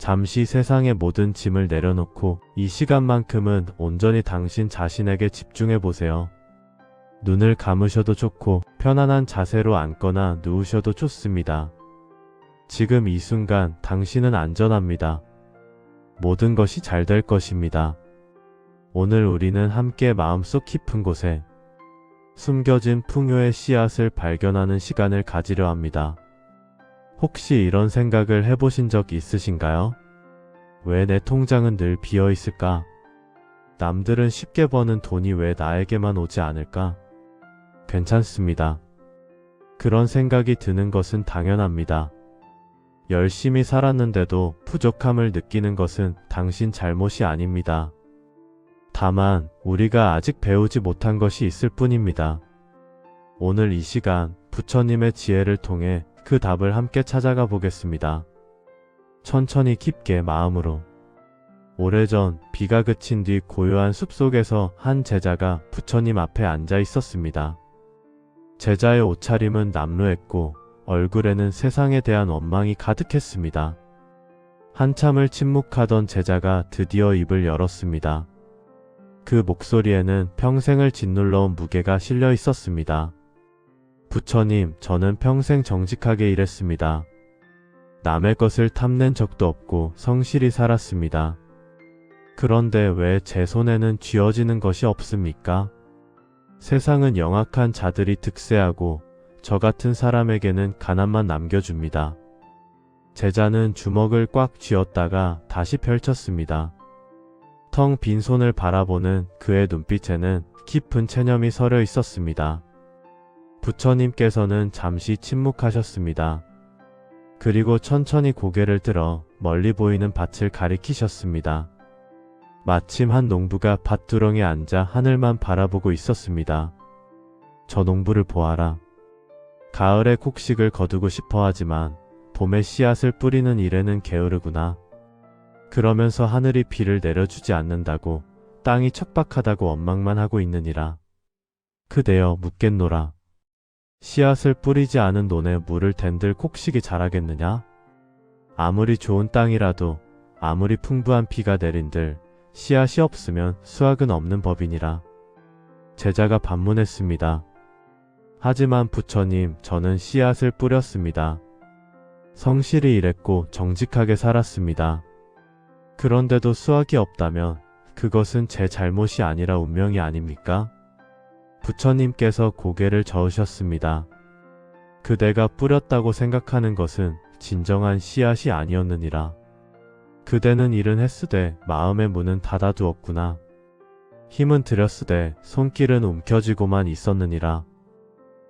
잠시 세상의 모든 짐을 내려놓고 이 시간만큼은 온전히 당신 자신에게 집중해 보세요. 눈을 감으셔도 좋고 편안한 자세로 앉거나 누우셔도 좋습니다. 지금 이 순간 당신은 안전합니다. 모든 것이 잘 될 것입니다. 오늘 우리는 함께 마음속 깊은 곳에 숨겨진 풍요의 씨앗을 발견하는 시간을 가지려 합니다. 혹시 이런 생각을 해보신 적 있으신가요? 왜 내 통장은 늘 비어 있을까? 남들은 쉽게 버는 돈이 왜 나에게만 오지 않을까? 괜찮습니다. 그런 생각이 드는 것은 당연합니다. 열심히 살았는데도 부족함을 느끼는 것은 당신 잘못이 아닙니다. 다만 우리가 아직 배우지 못한 것이 있을 뿐입니다. 오늘 이 시간 부처님의 지혜를 통해 그 답을 함께 찾아가 보겠습니다. 천천히 깊게 마음으로. 오래전 비가 그친 뒤 고요한 숲속에서 한 제자가 부처님 앞에 앉아 있었습니다. 제자의 옷차림은 남루했고 얼굴에는 세상에 대한 원망이 가득했습니다. 한참을 침묵하던 제자가 드디어 입을 열었습니다. 그 목소리에는 평생을 짓눌러온 무게가 실려 있었습니다. 부처님, 저는 평생 정직하게 일했습니다. 남의 것을 탐낸 적도 없고 성실히 살았습니다. 그런데 왜 제 손에는 쥐어지는 것이 없습니까? 세상은 영악한 자들이 득세하고 저 같은 사람에게는 가난만 남겨줍니다. 제자는 주먹을 꽉 쥐었다가 다시 펼쳤습니다. 텅 빈 손을 바라보는 그의 눈빛에는 깊은 체념이 서려 있었습니다. 부처님께서는 잠시 침묵하셨습니다. 그리고 천천히 고개를 들어 멀리 보이는 밭을 가리키셨습니다. 마침 한 농부가 밭두렁에 앉아 하늘만 바라보고 있었습니다. 저 농부를 보아라. 가을에 곡식을 거두고 싶어 하지만 봄에 씨앗을 뿌리는 일에는 게으르구나. 그러면서 하늘이 비를 내려주지 않는다고 땅이 척박하다고 원망만 하고 있느니라. 그대여 묻겠노라. 씨앗을 뿌리지 않은 논에 물을 댄들 곡식이 자라겠느냐? 아무리 좋은 땅이라도 아무리 풍부한 비가 내린들 씨앗이 없으면 수확은 없는 법이니라. 제자가 반문했습니다. 하지만 부처님, 저는 씨앗을 뿌렸습니다. 성실히 일했고 정직하게 살았습니다. 그런데도 수확이 없다면 그것은 제 잘못이 아니라 운명이 아닙니까? 부처님께서 고개를 저으셨습니다. 그대가 뿌렸다고 생각하는 것은 진정한 씨앗이 아니었느니라. 그대는 일은 했으되 마음의 문은 닫아두었구나. 힘은 들였으되 손길은 움켜쥐고만 있었느니라.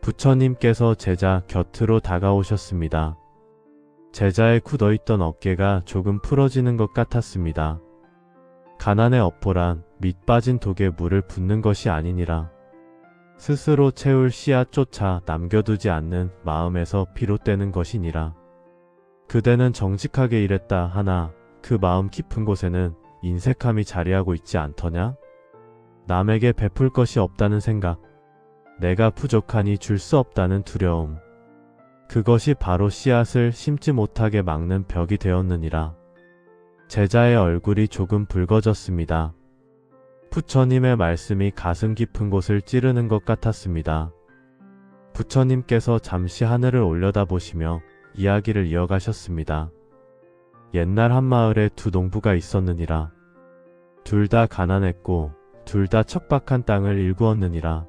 부처님께서 제자 곁으로 다가오셨습니다. 제자의 굳어있던 어깨가 조금 풀어지는 것 같았습니다. 가난의 업보란 밑 빠진 독에 물을 붓는 것이 아니니라. 스스로 채울 씨앗조차 남겨두지 않는 마음에서 비롯되는 것이니라. 그대는 정직하게 일했다 하나 그 마음 깊은 곳에는 인색함이 자리하고 있지 않더냐? 남에게 베풀 것이 없다는 생각, 내가 부족하니 줄 수 없다는 두려움, 그것이 바로 씨앗을 심지 못하게 막는 벽이 되었느니라. 제자의 얼굴이 조금 붉어졌습니다. 부처님의 말씀이 가슴 깊은 곳을 찌르는 것 같았습니다. 부처님께서 잠시 하늘을 올려다보시며 이야기를 이어가셨습니다. 옛날 한 마을에 두 농부가 있었느니라. 둘 다 가난했고 둘 다 척박한 땅을 일구었느니라.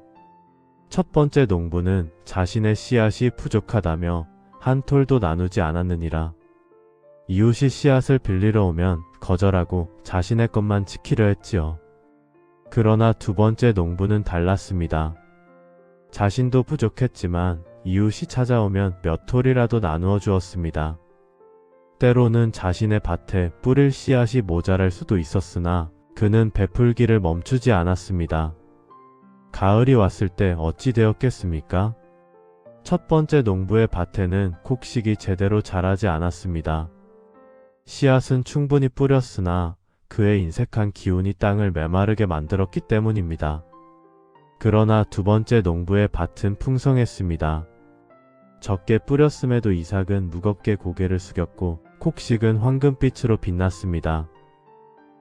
첫 번째 농부는 자신의 씨앗이 부족하다며 한 톨도 나누지 않았느니라. 이웃이 씨앗을 빌리러 오면 거절하고 자신의 것만 지키려 했지요. 그러나 두 번째 농부는 달랐습니다. 자신도 부족했지만 이웃이 찾아오면 몇 톨이라도 나누어 주었습니다. 때로는 자신의 밭에 뿌릴 씨앗이 모자랄 수도 있었으나 그는 베풀기를 멈추지 않았습니다. 가을이 왔을 때 어찌 되었겠습니까? 첫 번째 농부의 밭에는 곡식이 제대로 자라지 않았습니다. 씨앗은 충분히 뿌렸으나 그의 인색한 기운이 땅을 메마르게 만들었기 때문입니다. 그러나 두 번째 농부의 밭은 풍성했습니다. 적게 뿌렸음에도 이삭은 무겁게 고개를 숙였고 곡식은 황금빛으로 빛났습니다.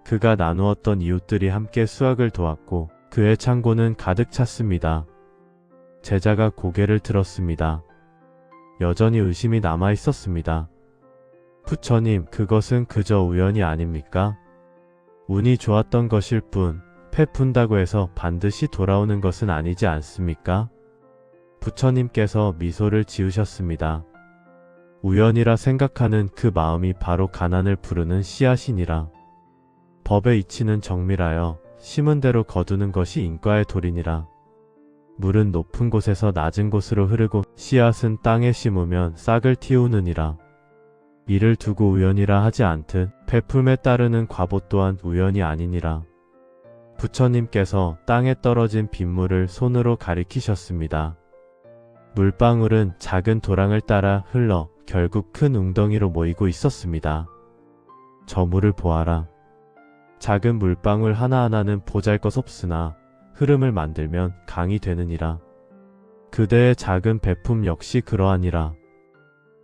그가 나누었던 이웃들이 함께 수확을 도왔고 그의 창고는 가득 찼습니다. 제자가 고개를 들었습니다. 여전히 의심이 남아 있었습니다. 부처님, 그것은 그저 우연이 아닙니까? 운이 좋았던 것일 뿐, 패 푼다고 해서 반드시 돌아오는 것은 아니지 않습니까? 부처님께서 미소를 지으셨습니다. 우연이라 생각하는 그 마음이 바로 가난을 부르는 씨앗이니라. 법의 이치는 정밀하여 심은 대로 거두는 것이 인과의 도리니라. 물은 높은 곳에서 낮은 곳으로 흐르고 씨앗은 땅에 심으면 싹을 틔우느니라. 이를 두고 우연이라 하지 않듯 베풀매 따르는 과보 또한 우연이 아니니라. 부처님께서 땅에 떨어진 빗물을 손으로 가리키셨습니다. 물방울은 작은 도랑을 따라 흘러 결국 큰 웅덩이로 모이고 있었습니다. 저 물을 보아라. 작은 물방울 하나하나는 보잘것없으나 흐름을 만들면 강이 되느니라. 그대의 작은 배품 역시 그러하니라.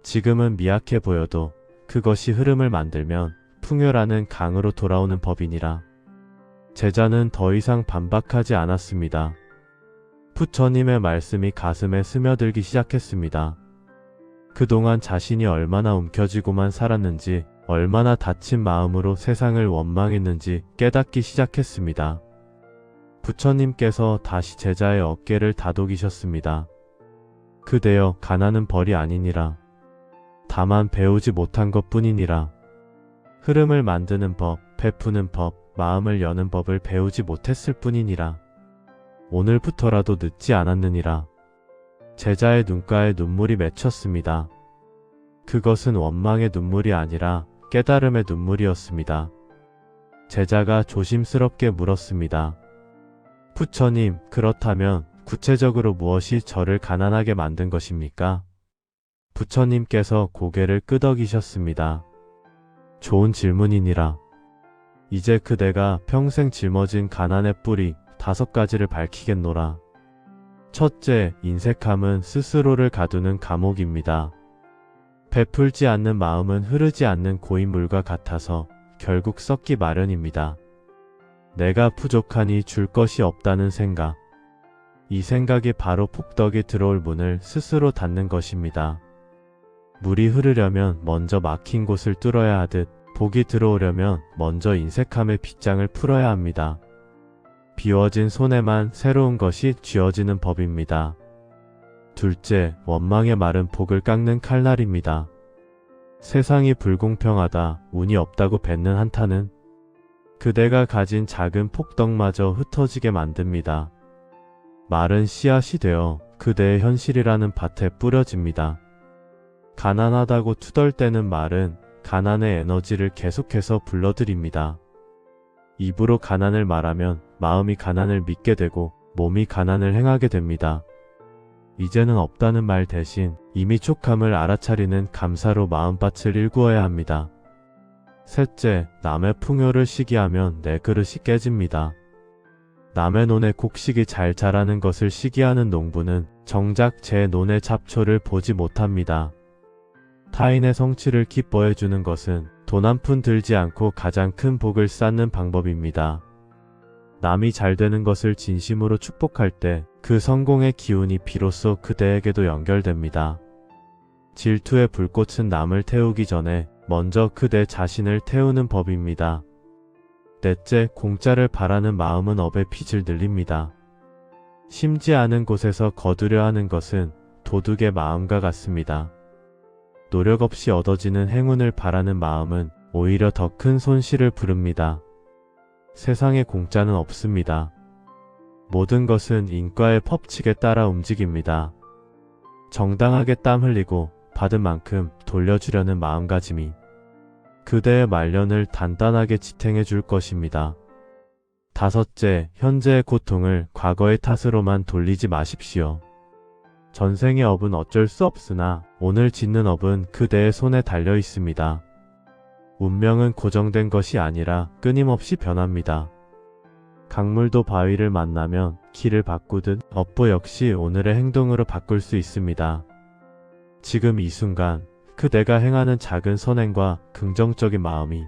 지금은 미약해 보여도 그것이 흐름을 만들면 풍요라는 강으로 돌아오는 법이니라. 제자는 더 이상 반박하지 않았습니다. 부처님의 말씀이 가슴에 스며들기 시작했습니다. 그동안 자신이 얼마나 움켜쥐고만 살았는지, 얼마나 다친 마음으로 세상을 원망했는지 깨닫기 시작했습니다. 부처님께서 다시 제자의 어깨를 다독이셨습니다. 그대여, 가난은 벌이 아니니라. 다만 배우지 못한 것뿐이니라. 흐름을 만드는 법, 베푸는 법, 마음을 여는 법을 배우지 못했을 뿐이니라. 오늘부터라도 늦지 않았느니라. 제자의 눈가에 눈물이 맺혔습니다. 그것은 원망의 눈물이 아니라 깨달음의 눈물이었습니다. 제자가 조심스럽게 물었습니다. 부처님, 그렇다면 구체적으로 무엇이 저를 가난하게 만든 것입니까? 부처님께서 고개를 끄덕이셨습니다. 좋은 질문이니라. 이제 그대가 평생 짊어진 가난의 뿌리 5가지를 밝히겠노라. 첫째, 인색함은 스스로를 가두는 감옥입니다. 베풀지 않는 마음은 흐르지 않는 고인물과 같아서 결국 썩기 마련입니다. 내가 부족하니 줄 것이 없다는 생각. 이 생각이 바로 폭덕이 들어올 문을 스스로 닫는 것입니다. 물이 흐르려면 먼저 막힌 곳을 뚫어야 하듯 복이 들어오려면 먼저 인색함의 빗장을 풀어야 합니다. 비워진 손에만 새로운 것이 쥐어지는 법입니다. 둘째, 원망의 말은 복을 깎는 칼날입니다. 세상이 불공평하다, 운이 없다고 뱉는 한타는 그대가 가진 작은 폭덕마저 흩어지게 만듭니다. 말은 씨앗이 되어 그대의 현실이라는 밭에 뿌려집니다. 가난하다고 투덜대는 말은 가난의 에너지를 계속해서 불러들입니다. 입으로 가난을 말하면 마음이 가난을 믿게 되고 몸이 가난을 행하게 됩니다. 이제는 없다는 말 대신 이미 촉함을 알아차리는 감사로 마음밭을 일구어야 합니다. 셋째, 남의 풍요를 시기하면 내 그릇이 깨집니다. 남의 논에 곡식이 잘 자라는 것을 시기하는 농부는 정작 제 논의 잡초를 보지 못합니다. 타인의 성취를 기뻐해주는 것은 돈 한 푼 들지 않고 가장 큰 복을 쌓는 방법입니다. 남이 잘 되는 것을 진심으로 축복할 때 그 성공의 기운이 비로소 그대에게도 연결됩니다. 질투의 불꽃은 남을 태우기 전에 먼저 그대 자신을 태우는 법입니다. 넷째, 공짜를 바라는 마음은 업의 빚을 늘립니다. 심지 않은 곳에서 거두려 하는 것은 도둑의 마음과 같습니다. 노력 없이 얻어지는 행운을 바라는 마음은 오히려 더 큰 손실을 부릅니다. 세상에 공짜는 없습니다. 모든 것은 인과의 법칙에 따라 움직입니다. 정당하게 땀 흘리고 받은 만큼 돌려주려는 마음가짐이 그대의 말년을 단단하게 지탱해 줄 것입니다. 다섯째, 현재의 고통을 과거의 탓으로만 돌리지 마십시오. 전생의 업은 어쩔 수 없으나 오늘 짓는 업은 그대의 손에 달려 있습니다. 운명은 고정된 것이 아니라 끊임없이 변합니다. 강물도 바위를 만나면 길을 바꾸듯 업보 역시 오늘의 행동으로 바꿀 수 있습니다. 지금 이 순간 그대가 행하는 작은 선행과 긍정적인 마음이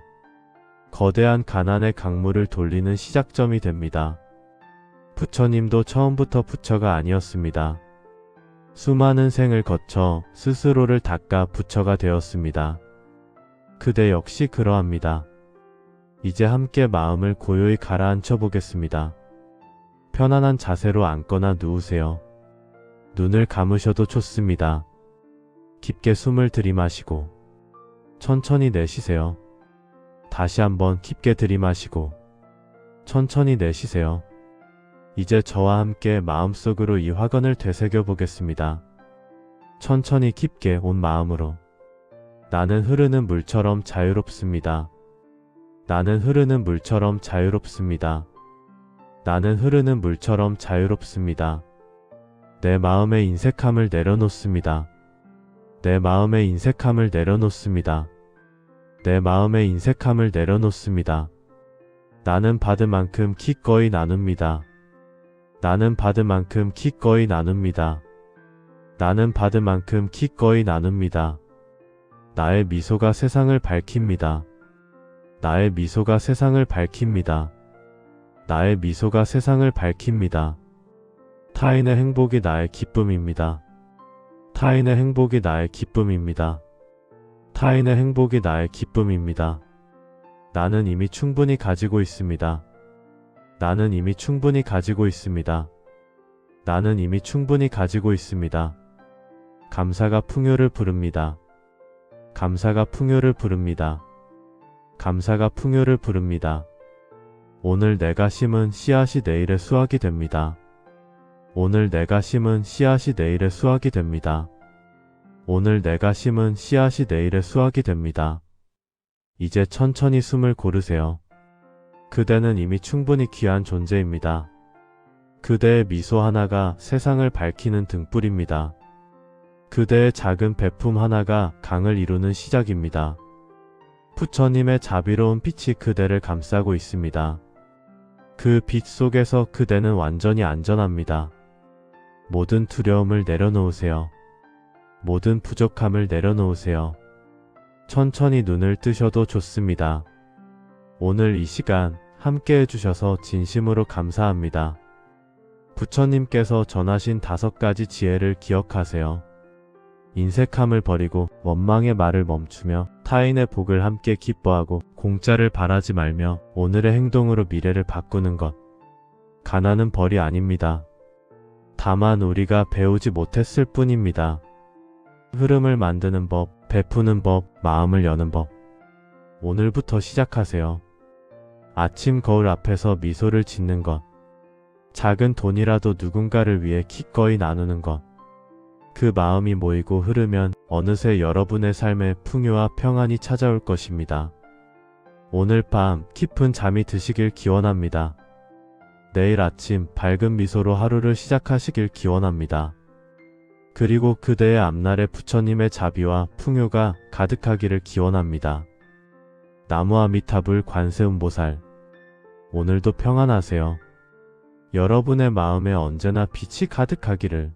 거대한 가난의 강물을 돌리는 시작점이 됩니다. 부처님도 처음부터 부처가 아니었습니다. 수많은 생을 거쳐 스스로를 닦아 부처가 되었습니다. 그대 역시 그러합니다. 이제 함께 마음을 고요히 가라앉혀 보겠습니다. 편안한 자세로 앉거나 누우세요. 눈을 감으셔도 좋습니다. 깊게 숨을 들이마시고 천천히 내쉬세요. 다시 한번 깊게 들이마시고 천천히 내쉬세요. 이제 저와 함께 마음속으로 이 화관을 되새겨 보겠습니다. 천천히 깊게 온 마음으로 나는 흐르는 물처럼 자유롭습니다. 나는 흐르는 물처럼 자유롭습니다. 나는 흐르는 물처럼 자유롭습니다. 내 마음의 인색함을 내려놓습니다. 내 마음의 인색함을 내려놓습니다. 내 마음의 인색함을 내려놓습니다. 나는 받은 만큼 기꺼이 나눕니다. 나는 받은 만큼 기꺼이 나눕니다. 나는 받은 만큼 기꺼이 나눕니다. 나의 미소가 세상을 밝힙니다. 나의 미소가 세상을 밝힙니다. 나의 미소가 세상을 밝힙니다. 타인의 행복이 나의 기쁨입니다. 타인의 행복이 나의 기쁨입니다. 타인의 행복이 나의 기쁨입니다. 나는 이미 충분히 가지고 있습니다. 나는 이미 충분히 가지고 있습니다. 나는 이미 충분히 가지고 있습니다. 감사가 풍요를 부릅니다. 감사가 풍요를 부릅니다. 감사가 풍요를 부릅니다. 오늘 내가 심은 씨앗이 내일의 수확이 됩니다. 오늘 내가 심은 씨앗이 내일의 수확이 됩니다. 오늘 내가 심은 씨앗이 내일의 수확이 됩니다. 이제 천천히 숨을 고르세요. 그대는 이미 충분히 귀한 존재입니다. 그대의 미소 하나가 세상을 밝히는 등불입니다. 그대의 작은 배품 하나가 강을 이루는 시작입니다. 부처님의 자비로운 빛이 그대를 감싸고 있습니다. 그 빛 속에서 그대는 완전히 안전합니다. 모든 두려움을 내려놓으세요. 모든 부족함을 내려놓으세요. 천천히 눈을 뜨셔도 좋습니다. 오늘 이 시간 함께 해주셔서 진심으로 감사합니다. 부처님께서 전하신 5가지 지혜를 기억하세요. 인색함을 버리고 원망의 말을 멈추며 타인의 복을 함께 기뻐하고 공짜를 바라지 말며 오늘의 행동으로 미래를 바꾸는 것. 가난은 벌이 아닙니다. 다만 우리가 배우지 못했을 뿐입니다. 흐름을 만드는 법, 베푸는 법, 마음을 여는 법. 오늘부터 시작하세요. 아침 거울 앞에서 미소를 짓는 것. 작은 돈이라도 누군가를 위해 기꺼이 나누는 것. 그 마음이 모이고 흐르면 어느새 여러분의 삶에 풍요와 평안이 찾아올 것입니다. 오늘 밤 깊은 잠이 드시길 기원합니다. 내일 아침 밝은 미소로 하루를 시작하시길 기원합니다. 그리고 그대의 앞날에 부처님의 자비와 풍요가 가득하기를 기원합니다. 나무아미타불 관세음보살. 오늘도 평안하세요. 여러분의 마음에 언제나 빛이 가득하기를.